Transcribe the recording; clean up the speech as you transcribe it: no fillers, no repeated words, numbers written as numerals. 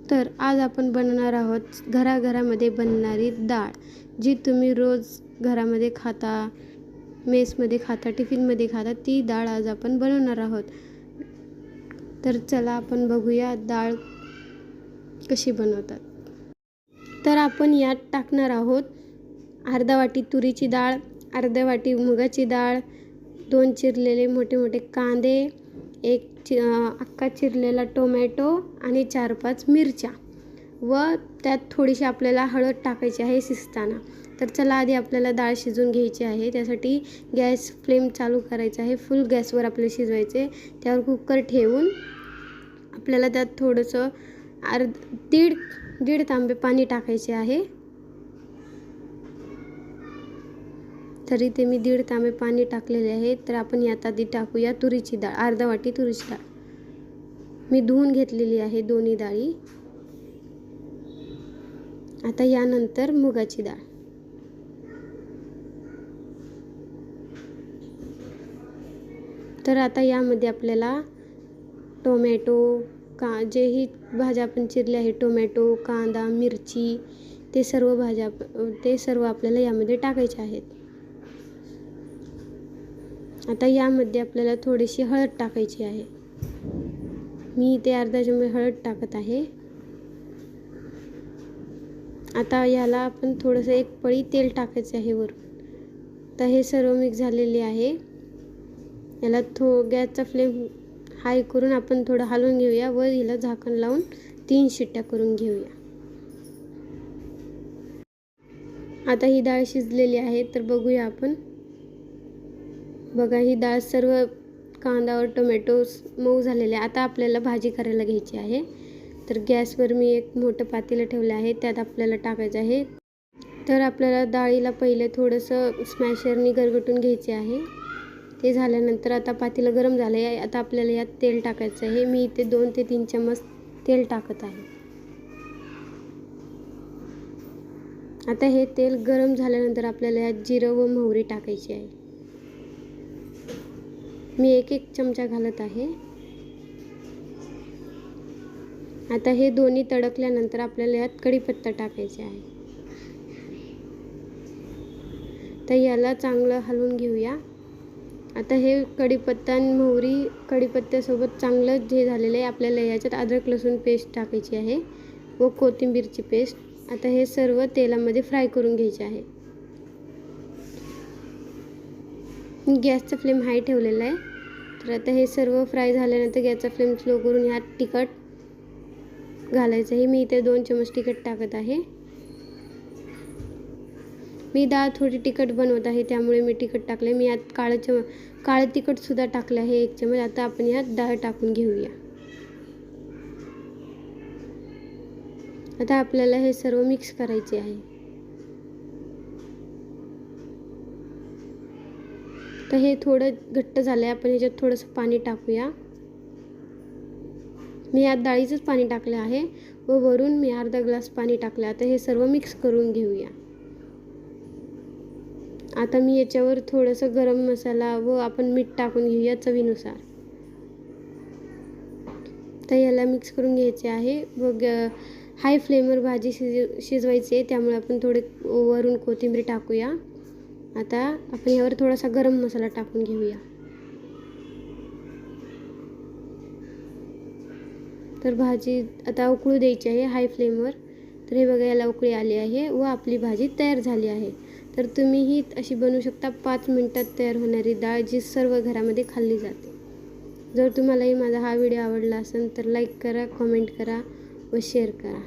तर आज आपण बनवणार आहोत घराघरामध्ये बनणारी डाळ, जी तुम्ही रोज घरामध्ये खाता, मेसमध्ये खाता, टिफिनमध्ये खाता, ती डाळ आज आपण बनवणार आहोत। तर चला आपण बघूया डाळ कशी बनवतात। तर आपण यात टाकणार आहोत अर्धा वाटी तुरीची डाळ, अर्धा वाटी मुगाची डाळ, 2 चिरलेले मोठे मोठे कांदे, एक अख्खा चिरलेला टोमॅटो आणि 4-5 मिरच्या व त्यात थोडीशी आपल्याला हळद टाकायची आहे शिजताना। तर चला आधी आपल्याला डाळ शिजवून घ्यायची आहे। त्यासाठी गॅस फ्लेम चालू करायचा आहे, फुल गॅसवर आपल्याला शिजवायचे। त्यावर कुकर ठेवून आपल्याला त्यात थोडंसं दीड तांबे पाणी टाकायचे आहे। तरी ते मी 1.5 तांबे पाणी टाकलेले आहे। तर आपण यात आधी टाकूया तुरीची डाळ, अर्धा वाटी तुरीची डाळ मी धुवून घेतलेली आहे, दोन्ही डाळी। आता यानंतर मुगाची डाळ, तर आता यामध्ये आपल्याला टोमॅटो जेही भाज्या आपण चिरल्या आहे, टोमॅटो, कांदा, मिरची, ते सर्व आपल्याला यामध्ये टाकायचे आहेत। आता यामध्ये आपल्याला थोडीशी हळद टाकायची आहे, मी इथे अर्धा चमचा हळद टाकत आहे। आता याला आपण थोडंसं 1 पळी तेल टाकायचे आहे वरून। तर हे सर्व मिक्स झालेले आहे। याला गॅसचा फ्लेम हाय करून आपण थोडं हलवून घेऊया व हिला झाकण लावून 3 शिट्ट्या करून घेऊया। आता ही डाळ शिजलेली आहे, तर बघूया आपण। बघा, ही डाळ सर्व कांदा व टोमॅटो मऊ झालेले। आता आपल्याला भाजी करायला घ्यायची आहे। तर गॅसवर मी एक मोठं पातेलं ठेवलं आहे, त्यात आपल्याला टाकायचं आहे। तर आपल्याला डाळीला पहिले थोडंसं स्मॅशरनी गरगटून घ्यायचे आहे। ते झाल्यानंतर आता पातेलं गरम झालं आहे, आता आपल्याला यात तेल टाकायचं आहे। मी इथे 2 ते 3 चम्मच तेल टाकत आहे। आता हे तेल गरम झाल्यानंतर आपल्याला यात जिरं व मोहरी टाकायची आहे। मी 1 चमचा घालत आहे। आता हे दोन्ही तडकल्यानंतर आपल्याला यात कढीपत्ता टाकायचा आहे। तर याला चांगलं हलवून घेऊया। आता हे कढीपत्ता आणि मोहरी कढीपत्त्यासोबत चांगलं जे झालेलं आहे, आपल्याला याच्यात अद्रक लसूण पेस्ट टाकायची आहे व कोथिंबीरची पेस्ट। आता हे सर्व तेलामध्ये फ्राय करून घ्यायचे आहे। गॅसचा फ्लेम हाय ठेवलेला आहे। तर आता हे सर्व फ्राय झाल्यानंतर गॅसचा फ्लेम स्लो करून यात तिखट घालायचं आहे। मी इथे 2 चमच तिखट टाकत आहे। मी डाळ थोडी तिखट बनवत आहे, त्यामुळे मी तिखट टाकले। मी यात काळं तिखट सुद्धा टाकलं आहे 1 चमच। आता आपण यात डाळ टाकून घेऊया। आता आपल्याला हे सर्व मिक्स करायचे आहे। तर हे थोडं घट्ट झालंय, आपण याच्यात थोडंसं पाणी टाकूया। मी यात डाळीचंच पाणी टाकलं आहे व वरून मी अर्धा ग्लास पाणी टाकलं। आता हे सर्व मिक्स करून घेऊया। आता मी याच्यावर थोडंसं गरम मसाला व आपण मीठ टाकून घेऊया चवीनुसार। तर याला मिक्स करून घ्यायचे आहे व हाय फ्लेमवर भाजी शिजवायची आहे, त्यामुळे आपण थोडे वरून कोथिंबीर टाकूया। आता आपण यावर थोडासा गरम मसाला टाकून घेऊया। तर भाजी आता उकळू द्यायची आहे हाय फ्लेमवर। तर हे बघा, याला उकळी आली आहे व आपली भाजी तयार झाली आहे। तर तुम्हीही अशी बनवू शकता 5 मिनिटात तयार होणारी डाळ, जी सर्व घरामध्ये खाल्ली जाते। जर तुम्हालाही माझा हा व्हिडिओ आवडला असेल तर लाईक करा, कमेंट करा व शेअर करा।